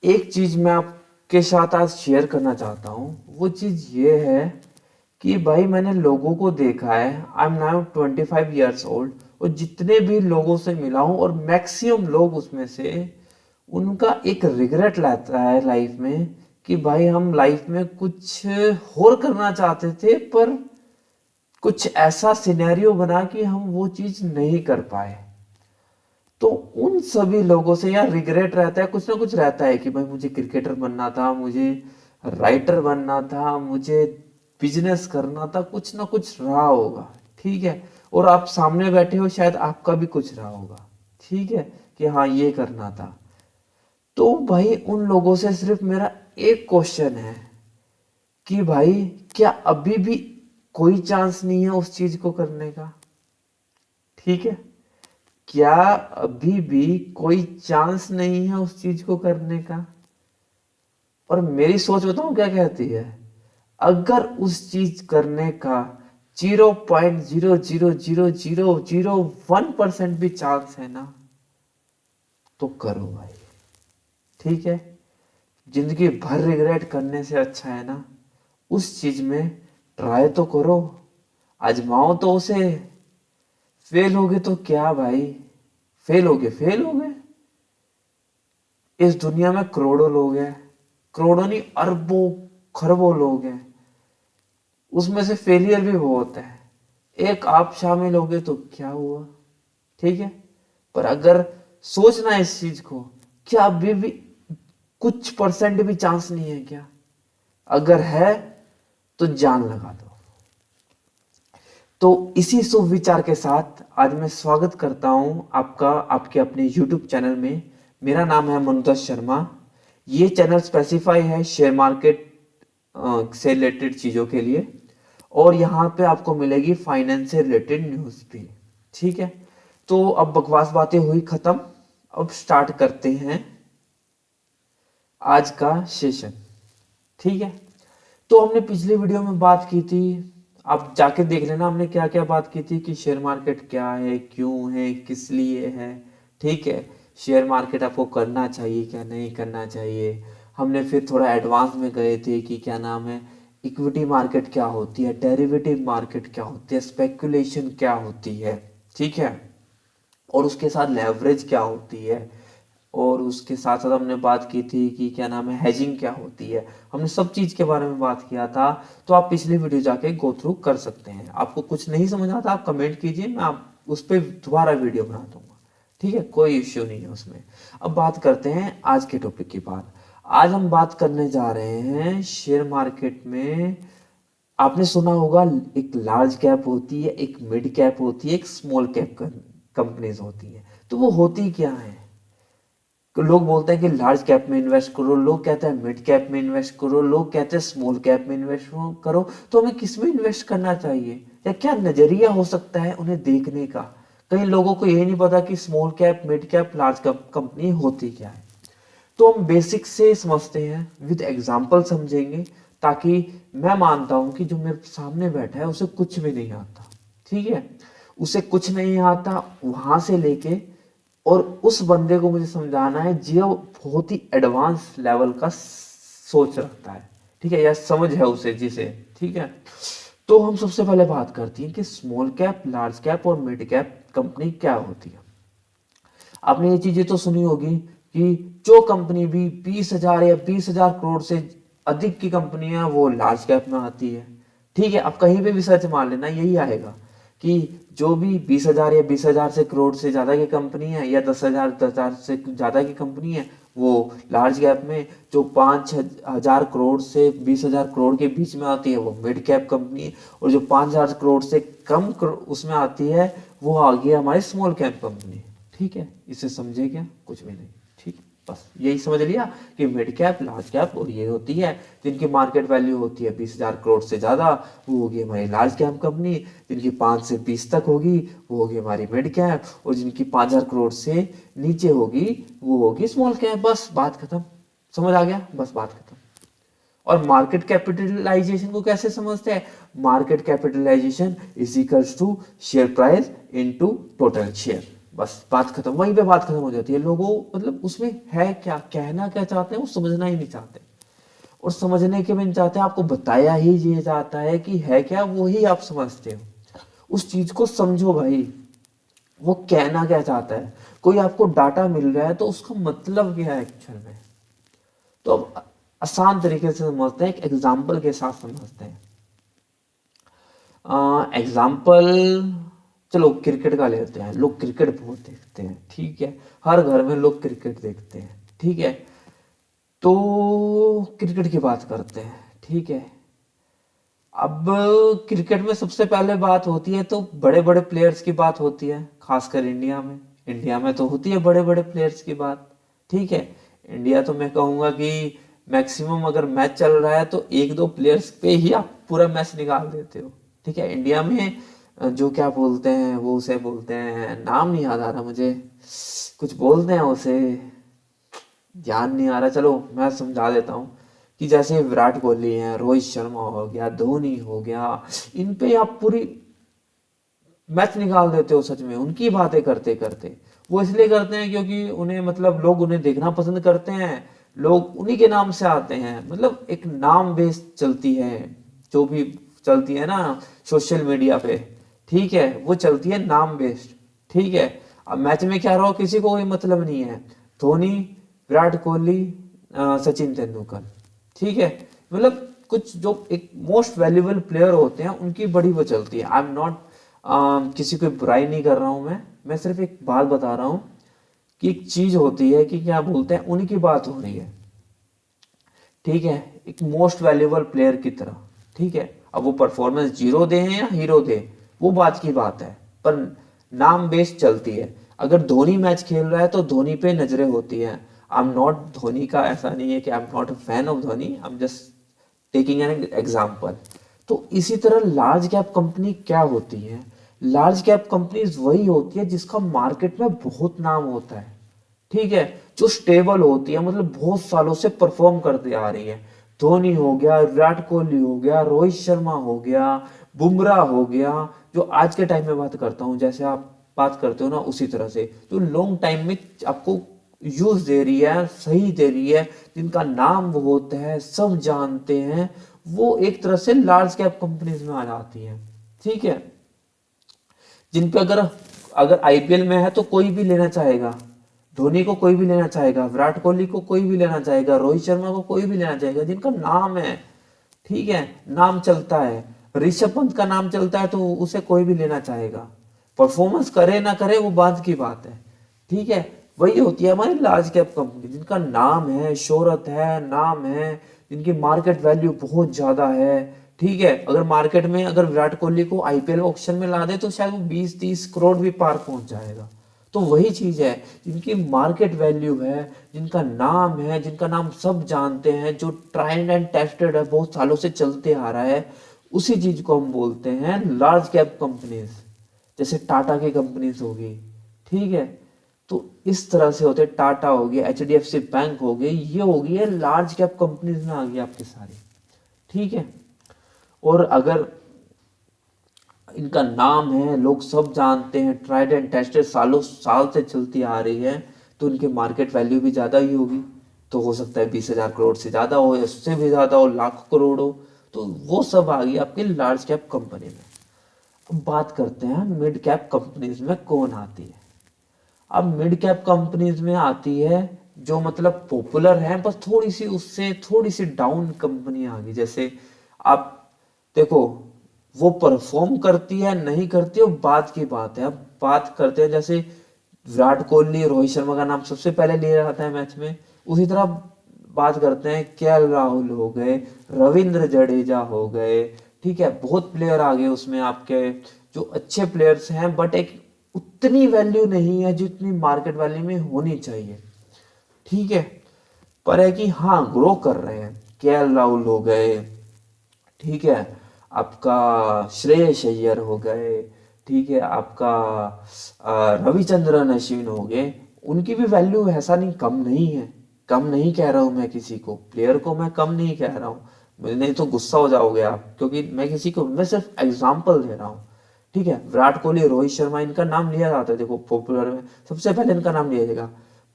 एक चीज मैं आपके साथ आज शेयर करना चाहता हूँ। वो चीज ये है कि भाई मैंने लोगों को देखा है। I am now 25 years old, और जितने भी लोगों से मिला हूँ और मैक्सिमम लोग उसमें से उनका एक रिग्रेट रहता है लाइफ में कि भाई हम लाइफ में कुछ और करना चाहते थे, पर कुछ ऐसा सिनेरियो बना कि हम वो चीज नहीं कर पाए। तो उन सभी लोगों से यार रिग्रेट रहता है, कुछ ना कुछ रहता है कि भाई मुझे क्रिकेटर बनना था, मुझे राइटर बनना था, मुझे बिजनेस करना था, कुछ ना कुछ रहा होगा। ठीक है। और आप सामने बैठे हो, शायद आपका भी कुछ रहा होगा। ठीक है, कि हाँ ये करना था। तो भाई उन लोगों से सिर्फ मेरा एक क्वेश्चन है कि भाई क्या अभी भी कोई चांस नहीं है उस चीज को करने का? ठीक है, क्या अभी भी कोई चांस नहीं है उस चीज को करने का? और मेरी सोच बताऊं क्या कहती है? अगर उस चीज करने का 0.0000001% भी चांस है ना, तो करो भाई। ठीक है। जिंदगी भर रिग्रेट करने से अच्छा है ना, उस चीज में ट्राई तो करो, आजमाओ तो उसे। फेल हो गए तो क्या भाई, फेल हो गए, फेल हो गए। इस दुनिया में करोड़ों लोग हैं, करोड़ों नहीं अरबों खरबों लोग हैं, उसमें से फेलियर भी बहुत है। एक आप शामिल हो गए तो क्या हुआ? ठीक है। पर अगर सोचना है इस चीज को, क्या अभी भी कुछ परसेंट भी चांस नहीं है क्या? अगर है तो जान लगा दो। तो इसी शुभ विचार के साथ आज मैं स्वागत करता हूं आपका आपके अपने YouTube चैनल में। मेरा नाम है मनोज शर्मा। ये चैनल स्पेसिफाई है शेयर मार्केट से रिलेटेड चीजों के लिए, और यहाँ पे आपको मिलेगी फाइनेंस से रिलेटेड न्यूज भी। ठीक है। तो अब बकवास बातें हुई खत्म, अब स्टार्ट करते हैं आज का सेशन। ठीक है। तो हमने पिछली वीडियो में बात की थी, आप जाके देख लेना हमने क्या क्या बात की थी, कि शेयर मार्केट क्या है, क्यों है, किस लिए है। ठीक है। शेयर मार्केट आपको करना चाहिए क्या नहीं करना चाहिए। हमने फिर थोड़ा एडवांस में गए थे कि क्या नाम है, इक्विटी मार्केट क्या होती है, डेरिवेटिव मार्केट क्या होती है, स्पेकुलेशन क्या होती है। ठीक है। और उसके साथ लेवरेज क्या होती है, और उसके साथ साथ हमने बात की थी कि क्या नाम है, हेजिंग क्या होती है। हमने सब चीज के बारे में बात किया था। तो आप पिछली वीडियो जाके गो थ्रू कर सकते हैं। आपको कुछ नहीं समझ आता आप कमेंट कीजिए, मैं आप उस पर दोबारा वीडियो बना दूंगा। ठीक है, कोई इश्यू नहीं है उसमें। अब बात करते हैं आज के टॉपिक की बात। आज हम बात करने जा रहे हैं शेयर मार्केट में। आपने सुना होगा, एक लार्ज कैप होती है, एक मिड कैप होती है, एक स्मॉल कैप कंपनीज होती है। तो वो होती क्या है? लोग बोलते हैं कि लार्ज कैप में इन्वेस्ट करो, लोग कहते हैं मिड कैप में इन्वेस्ट करो, लोग कहते हैं स्मॉल कैप में इन्वेस्ट करो। तो हमें किस में इन्वेस्ट करना चाहिए, या क्या नजरिया हो सकता है उन्हें देखने का? कई लोगों को यही नहीं पता कि small cap, mid cap, large cap company होती क्या है। तो हम बेसिक से समझते हैं, विद एग्जाम्पल समझेंगे, ताकि मैं मानता हूं कि जो मेरे सामने बैठा है उसे कुछ भी नहीं आता। ठीक है। उसे कुछ नहीं आता वहां से लेके, और उस बंदे को मुझे समझाना है जो बहुत ही एडवांस लेवल का सोच रखता है। ठीक है, या समझ है उसे जिसे। ठीक है। तो हम सबसे पहले बात करते हैं कि स्मॉल कैप, लार्ज कैप और मिड कैप कंपनी क्या होती है। आपने ये चीजें तो सुनी होगी कि जो कंपनी भी 20,000 या 20,000 करोड़ से अधिक की कंपनी है वो लार्ज कैप में आती है। ठीक है, आप कहीं पे भी सर्च मार लेना यही आएगा कि जो भी 20,000 या 20,000 से करोड़ से ज्यादा की कंपनी है, या 10,000 से ज्यादा की कंपनी है, वो लार्ज कैप में। जो 5,000 करोड़ से 20,000 करोड़ के बीच में आती है वो मिड कैप कंपनी है, और जो 5,000 करोड़ से कम उसमें आती है वो आ गई हमारी स्मॉल कैप कंपनी। ठीक है, इसे समझे क्या? कुछ भी नहीं। ठीक है, बस यही समझ लिया कि मिड कैप, लार्ज कैप, और ये होती है जिनकी मार्केट वैल्यू होती है 20,000 करोड़ से ज्यादा, वो होगी हमारी लार्ज कैप कंपनी। जिनकी 5 से 20 तक होगी वो होगी हमारी मिड कैप, और जिनकी 5,000 करोड़ से नीचे होगी वो होगी स्मॉल कैप। बस बात खत्म। समझ आ गया? बस बात खत्म। और मार्केट कैपिटलाइजेशन को कैसे समझते हैं? Market capitalization is equals to share price into total share. बस बात खत्म, वहीं पे बात खत्म हो जाती है। लोगों मतलब उसमें है क्या, कहना क्या चाहते हैं वो समझना ही नहीं चाहते, और समझने के भी नहीं चाहते, आपको बताया ही ये जाता है कि है क्या, वो ही आप समझते हो। उस चीज को समझो भाई, वो कहना क्या चाहता है। कोई आपको डाटा मिल रहा है तो उसका मतलब क्या है एक्चुअल में। तो अब आसान तरीके से समझते हैं, एक एग्जाम्पल के साथ समझते हैं। एग्जाम्पल, चलो क्रिकेट का लेते हैं। लोग क्रिकेट बहुत देखते हैं, ठीक है, हर घर में लोग क्रिकेट देखते हैं, ठीक है। तो क्रिकेट की बात करते हैं, ठीक है। अब क्रिकेट में सबसे पहले बात होती है तो बड़े बड़े प्लेयर्स की बात होती है, खासकर इंडिया में। इंडिया में तो होती है बड़े बड़े प्लेयर्स की बात, ठीक है। इंडिया तो मैं कहूंगा कि मैक्सिमम अगर मैच चल रहा है तो एक दो प्लेयर्स पे ही आप पूरा मैच निकाल देते हो, ठीक है। इंडिया में जो क्या बोलते हैं वो, उसे बोलते हैं, नाम नहीं याद आ रहा मुझे, कुछ बोलते हैं उसे, ध्यान नहीं आ रहा, चलो मैं समझा देता हूँ। कि जैसे विराट कोहली है, रोहित शर्मा हो गया, धोनी हो गया, इन पे आप पूरी मैच निकाल देते हो सच में उनकी बातें करते करते। वो इसलिए करते हैं क्योंकि उन्हें मतलब लोग उन्हें देखना पसंद करते हैं, लोग उन्हीं के नाम से आते हैं, मतलब एक नाम बेस चलती है, जो भी चलती है ना सोशल मीडिया पे, ठीक है, वो चलती है नाम बेस्ड, ठीक है। अब मैच में क्या रहो किसी को कोई मतलब नहीं है, धोनी, विराट कोहली, सचिन तेंदुलकर, ठीक है, मतलब कुछ जो एक मोस्ट वैल्यूएबल प्लेयर होते हैं उनकी बड़ी वो चलती है। आई एम नॉट किसी को बुराई नहीं कर रहा हूं, मैं सिर्फ एक बात बता रहा हूं कि एक चीज होती है कि क्या बोलते हैं, उन्हीं की बात हो रही है, ठीक है, एक मोस्ट वैल्यूएबल प्लेयर की तरह, ठीक है। अब वो परफॉर्मेंस जीरो दे या हीरो दे, वो बात की बात है, पर नाम बेस चलती है। अगर धोनी मैच खेल रहा है तो धोनी पे नजरें होती है। आई एम नॉट धोनी का, ऐसा नहीं है कि I am not a fan of Dhoni, I am just taking an example. तो इसी तरह लार्ज कैप कंपनी क्या होती है, लार्ज कैप कंपनीज वही होती है जिसका मार्केट में बहुत नाम होता है, ठीक है, जो स्टेबल होती है, मतलब बहुत सालों से परफॉर्म करते आ रही है। धोनी हो गया, विराट कोहली हो गया, रोहित शर्मा हो गया, बुमराह हो गया, जो आज के टाइम में बात करता हूं, जैसे आप बात करते हो ना उसी तरह से, जो लॉन्ग टाइम में आपको यूज दे रही है, सही दे रही है, जिनका नाम वो होता है, सब जानते हैं, वो एक तरह से लार्ज कैप कंपनीज में आ जाती है, ठीक है। जिन पे अगर अगर आईपीएल में है तो कोई भी लेना चाहेगा, धोनी को कोई भी लेना चाहेगा, विराट कोहली को कोई भी लेना चाहेगा, रोहित शर्मा को कोई भी लेना चाहेगा, जिनका नाम है, ठीक है, नाम चलता है। ऋषभ पंत का नाम चलता है तो उसे कोई भी लेना चाहेगा, परफॉर्मेंस करे ना करे वो बात की बात है, ठीक है। वही होती है हमारी लार्ज कैप कंपनी, जिनका नाम है, शोहरत है, नाम है, जिनकी मार्केट वैल्यू बहुत ज्यादा है, ठीक है। अगर मार्केट में अगर विराट कोहली को आईपीएल ऑक्शन में ला दे तो शायद वो 20-30 करोड़ भी पार पहुंच जाएगा। तो वही चीज है, जिनकी मार्केट वैल्यू है, जिनका नाम है, जिनका नाम सब जानते हैं, जो ट्राइड एंड टेस्टेड है, बहुत सालों से चलते आ रहा है, उसी चीज को हम बोलते हैं लार्ज कैप कंपनीज। जैसे टाटा की कंपनीज होगी, ठीक है। तो इस तरह से होते, टाटा हो गया, एचडीएफसी बैंक हो गई, ये होगी है लार्ज कैप कंपनीज में आ गई आपके सारी, ठीक है। और अगर इनका नाम है, लोग सब जानते हैं, ट्राइड एंड टेस्टेड, सालों साल से चलती आ रही है, तो इनकी मार्केट वैल्यू भी ज्यादा ही होगी। तो हो सकता है 20,000 करोड़ से ज्यादा हो, या उससे भी ज्यादा हो, लाख करोड़ हो। तो वो सब आ गई आपकी लार्ज कैप कंपनी में। अब बात करते हैं मिड कैप कंपनीज में कौन आती है। अब मिड कैप कंपनीज में आती है जो मतलब पॉपुलर है, बस थोड़ी सी उससे थोड़ी सी डाउन कंपनी आ गई। जैसे आप देखो, वो परफॉर्म करती है नहीं करती है वो बात की बात है। अब बात करते हैं जैसे विराट कोहली, रोहित शर्मा का नाम सबसे पहले लिया जाता है मैच में, उसी तरह बात करते हैं केएल राहुल हो गए, रविंद्र जडेजा हो गए, ठीक है, बहुत प्लेयर आ गए उसमें आपके, जो अच्छे प्लेयर्स हैं, बट एक उतनी वैल्यू नहीं है जितनी मार्केट वैल्यू में होनी चाहिए, ठीक है। पर है कि हाँ ग्रो कर रहे हैं, केएल राहुल हो गए, ठीक है, आपका श्रेयस अय्यर हो गए, ठीक है, आपका रविचंद्रन अश्विन हो गए। उनकी भी वैल्यू ऐसा नहीं कम नहीं है, कम नहीं कह रहा हूं मैं, किसी को प्लेयर को मैं कम नहीं कह रहा हूँ, नहीं तो गुस्सा हो जाओगे आप, क्योंकि मैं किसी को, मैं सिर्फ एग्जांपल दे रहा हूँ, ठीक है, विराट कोहली, रोहित शर्मा, इनका नाम लिया जाता है, देखो पॉपुलर में सबसे पहले इनका नाम लिया जाएगा।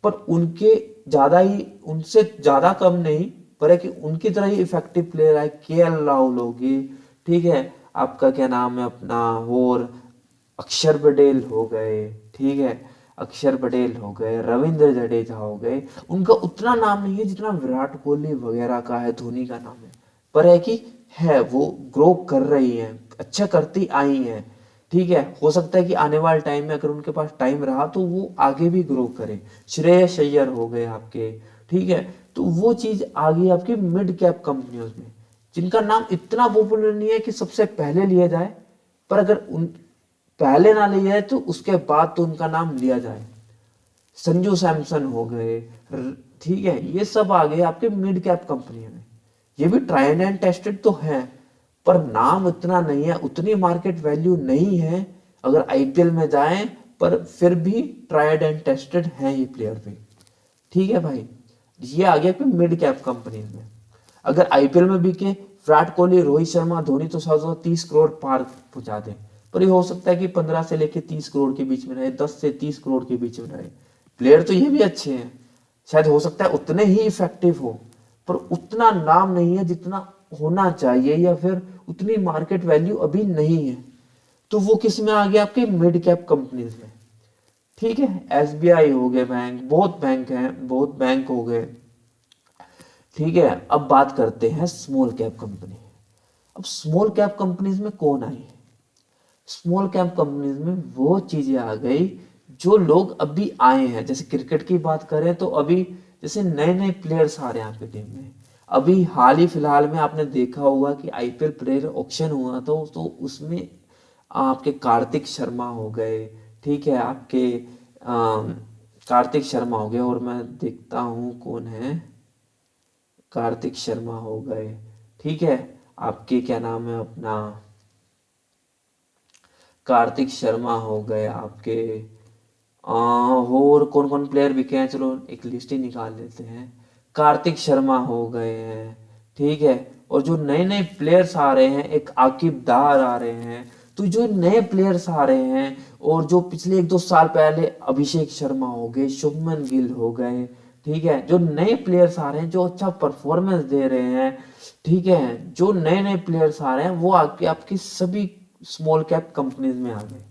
पर उनके ज्यादा ही, उनसे ज्यादा कम नहीं, पर है कि उनकी तरह ही इफेक्टिव प्लेयर है केएल राहुल हो गए, ठीक है, आपका क्या नाम है अपना, और अक्षर पटेल हो गए, ठीक है, अक्षर पटेल हो गए, रविंद्र जडेजा हो गए। उनका उतना नाम नहीं है जितना विराट कोहली वगैरह का है, धोनी का नाम है। पर है कि है वो ग्रो कर रही हैं, अच्छा करती आई हैं, ठीक है। हो सकता है कि आने वाले टाइम में अगर उनके पास टाइम रहा तो वो आगे भी ग्रो करे। श्रेयस अय्यर हो गए आपके, ठीक है। तो वो चीज आ गई आपकी मिड कैप कंपनियों में, जिनका नाम इतना पॉपुलर नहीं है कि सबसे पहले लिया जाए, पर अगर उन पहले ना लिया जाए तो उसके बाद तो उनका नाम लिया जाए। संजू सैमसन हो गए, ठीक है, ये सब आ गए आपके मिड कैप कंपनी में। ये भी ट्राइड एंड टेस्टेड तो है, पर नाम उतना नहीं है, उतनी मार्केट वैल्यू नहीं है अगर आईपीएल में जाएं, पर फिर भी ट्राइड एंड टेस्टेड हैं ये प्लेयर भी, ठीक है भाई। ये आ गया फिर मिड कैप कंपनीज में। अगर आईपीएल में बिके विराट कोहली, रोहित शर्मा, धोनी तो 130 करोड़ पार पहुंचा दे, पर ये हो सकता है कि 15 से लेके 30 करोड़ के बीच में रहे, 10 से 30 करोड़ के बीच में रहे। प्लेयर तो ये भी अच्छे हैं, शायद हो सकता है उतने ही इफेक्टिव हो, पर उतना नाम नहीं है जितना होना चाहिए, या फिर उतनी मार्केट वैल्यू अभी नहीं है। तो वो किस में आ गया, आपके मिड कैप कंपनीज में, ठीक है। एसबीआई हो गए बैंक, बहुत बैंक हैं, बहुत बैंक हो गए, ठीक है। अब बात करते हैं स्मॉल कैप कंपनी। अब स्मॉल कैप कंपनीज में कौन आई, स्मॉल कैप कंपनीज में वो चीजें आ गई जो लोग अभी आए हैं। जैसे क्रिकेट की बात करें तो अभी जैसे नए नए प्लेयर्स आ रहे हैं आपकी टीम में। अभी हाल ही फिलहाल में आपने देखा होगा कि आईपीएल प्लेयर ऑक्शन हुआ तो उसमें आपके कार्तिक शर्मा हो गए, ठीक है, आपके कार्तिक शर्मा हो गए, और मैं देखता हूँ कौन है, कार्तिक शर्मा हो गए, ठीक है, आपके क्या नाम है अपना, कार्तिक शर्मा हो गए आपके, और कौन कौन प्लेयर बिके हैं, चलो एक लिस्ट ही निकाल लेते हैं। कार्तिक शर्मा हो गए हैं, ठीक है। और जो नए नए प्लेयर्स आ रहे हैं, एक आकिब दार आ रहे हैं। तो जो नए प्लेयर्स आ रहे हैं, और जो पिछले 1-2 साल पहले अभिषेक शर्मा हो गए, शुभमन गिल हो गए, ठीक है, जो नए प्लेयर्स आ रहे हैं जो अच्छा परफॉर्मेंस दे रहे हैं, ठीक है, जो नए नए प्लेयर्स आ रहे हैं वो आपकी आपकी सभी स्मॉल कैप कंपनीज में आ गए,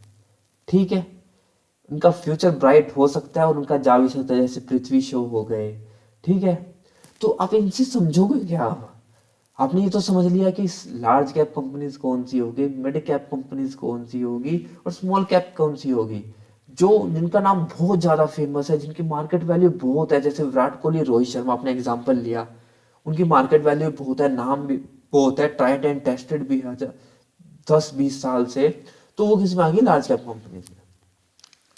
ठीक है। उनका फ्यूचर ब्राइट हो सकता है और उनका जा भी सकता है, जैसे पृथ्वी शो हो गए, ठीक है। तो आप इनसे समझोगे क्या, आपने ये तो समझ लिया कि लार्ज कैप कंपनीज कौन सी होगी, मिड कैप कंपनीज कौन सी होगी, और स्मॉल कैप कौन सी होगी, जो जिनका नाम बहुत ज्यादा फेमस है, जिनकी मार्केट वैल्यू बहुत है। जैसे विराट कोहली, रोहित शर्मा आपने एग्जांपल लिया, उनकी मार्केट वैल्यू बहुत है, नाम भी बहुत है, ट्राइड एंड टेस्टेड भी है 10-20 साल से। तो वो किस में आ गई, लार्ज कैप कंपनीज में।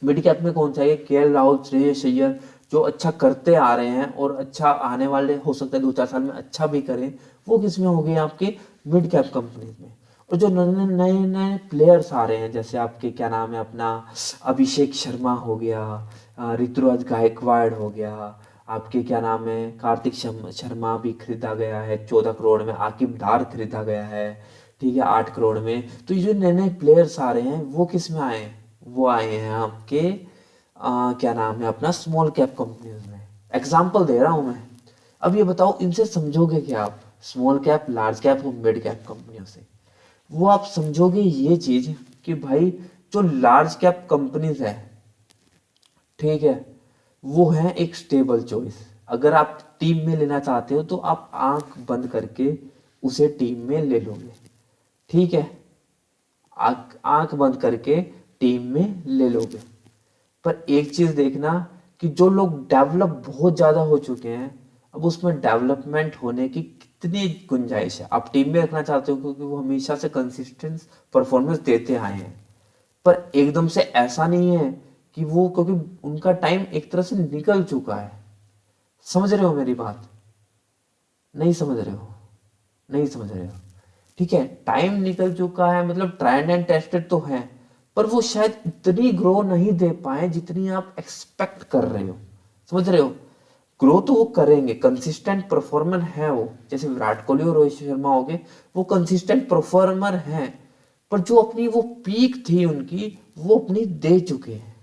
मिड कैप में कौन सा है, केएल राहुल, श्रेयस अय्यर, जो अच्छा करते आ रहे हैं और अच्छा आने वाले हो सकता है 2-4 साल में अच्छा भी करें, वो किस में हो गए आपके, मिड कैप कंपनीज में। और जो नए नए नए प्लेयर्स आ रहे हैं, जैसे आपके क्या नाम है अपना, अभिषेक शर्मा हो गया, ऋतुराज गायकवाड़ हो गया, आपके क्या नाम है, कार्तिक शर्मा भी खरीदा गया है 14 करोड़ में, आकिब दार खरीदा गया है, ठीक है, 8 करोड़ में। तो ये जो नए नए प्लेयर्स आ रहे हैं वो किस में आए हैं, वो आए हैं आपके क्या नाम है अपना, स्मॉल कैप कंपनीज में। एग्जांपल दे रहा हूं मैं। अब ये बताओ इनसे समझोगे क्या आप, स्मॉल कैप, लार्ज कैप और मिड कैप कंपनियों से। वो आप समझोगे ये चीज कि भाई जो लार्ज कैप कंपनीज है, ठीक है, वो है एक स्टेबल चॉइस। अगर आप टीम में लेना चाहते हो तो आप आंख बंद करके उसे टीम में ले लोगे, ठीक है, आंख बंद करके टीम में ले लोगे। पर एक चीज देखना कि जो लोग डेवलप बहुत ज्यादा हो चुके हैं, अब उसमें डेवलपमेंट होने की कितनी गुंजाइश है। आप टीम में रखना चाहते हो क्योंकि वो हमेशा से कंसिस्टेंट परफॉर्मेंस देते आए हैं, पर एकदम से ऐसा नहीं है कि वो, क्योंकि उनका टाइम एक तरह से निकल चुका है। समझ रहे हो मेरी बात, नहीं समझ रहे हो, नहीं समझ रहे हो, ठीक है। टाइम निकल चुका है मतलब ट्राइड एंड टेस्टेड तो है, पर वो शायद इतनी ग्रो नहीं दे पाए जितनी आप एक्सपेक्ट कर रहे हो। समझ रहे हो, ग्रो तो वो करेंगे, कंसिस्टेंट परफॉर्मर है वो, जैसे विराट कोहली और रोहित शर्मा हो गए, वो कंसिस्टेंट परफॉर्मर हैं, पर जो अपनी वो पीक थी उनकी, वो अपनी दे चुके हैं,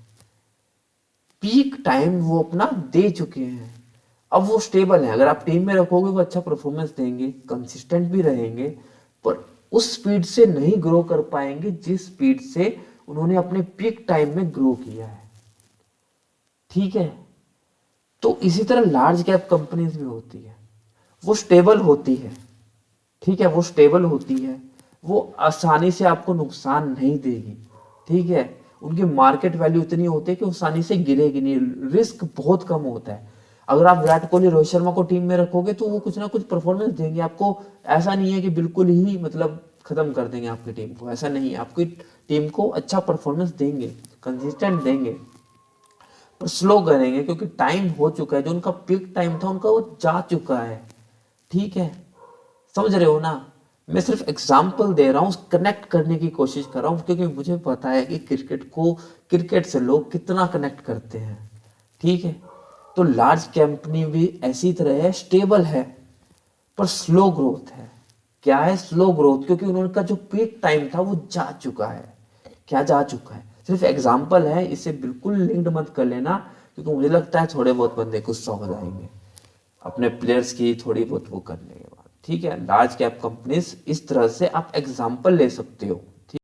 पीक टाइम वो अपना दे चुके हैं। अब वो स्टेबल है, अगर आप टीम में रखोगे वो अच्छा परफॉर्मेंस देंगे, कंसिस्टेंट भी रहेंगे, पर उस स्पीड से नहीं ग्रो कर पाएंगे जिस स्पीड से उन्होंने अपने पीक टाइम में ग्रो किया है। ठीक है, तो इसी तरह लार्ज कैप कंपनीज भी होती है, वो स्टेबल होती है। ठीक है, वो स्टेबल होती है, वो आसानी से आपको नुकसान नहीं देगी। ठीक है, उनकी मार्केट वैल्यू इतनी होती है कि आसानी से गिरेगी नहीं, रिस्क बहुत कम होता है। अगर आप विराट कोहली, रोहित शर्मा को टीम में रखोगे तो वो कुछ ना कुछ परफॉर्मेंस देंगे आपको। ऐसा नहीं है कि बिल्कुल ही मतलब खत्म कर देंगे आपकी टीम को, ऐसा नहीं है, आपकी टीम को अच्छा परफॉर्मेंस देंगे, कंसिस्टेंट देंगे, पर स्लो करेंगे क्योंकि टाइम हो चुका है, जो उनका पीक टाइम था उनका वो जा चुका है। ठीक है, समझ रहे हो ना? मैं सिर्फ एग्जाम्पल दे रहा हूँ, कनेक्ट करने की कोशिश कर रहा हूँ, क्योंकि मुझे पता है कि क्रिकेट से लोग कितना कनेक्ट करते हैं। ठीक है, तो लार्ज कंपनी भी ऐसी तरह है, स्टेबल है पर स्लो ग्रोथ है। क्या है स्लो ग्रोथ? क्योंकि उनका जो पीक टाइम था वो जा चुका है। क्या जा चुका है? सिर्फ एग्जाम्पल है, इसे बिल्कुल लिंक्ड मत कर लेना, क्योंकि मुझे लगता है थोड़े बहुत बंदे गुस्सा हो जाएंगे अपने प्लेयर्स की थोड़ी बहुत वो करने के बाद। ठीक है, लार्ज कैप कंपनीज इस तरह से आप एग्जाम्पल ले सकते हो।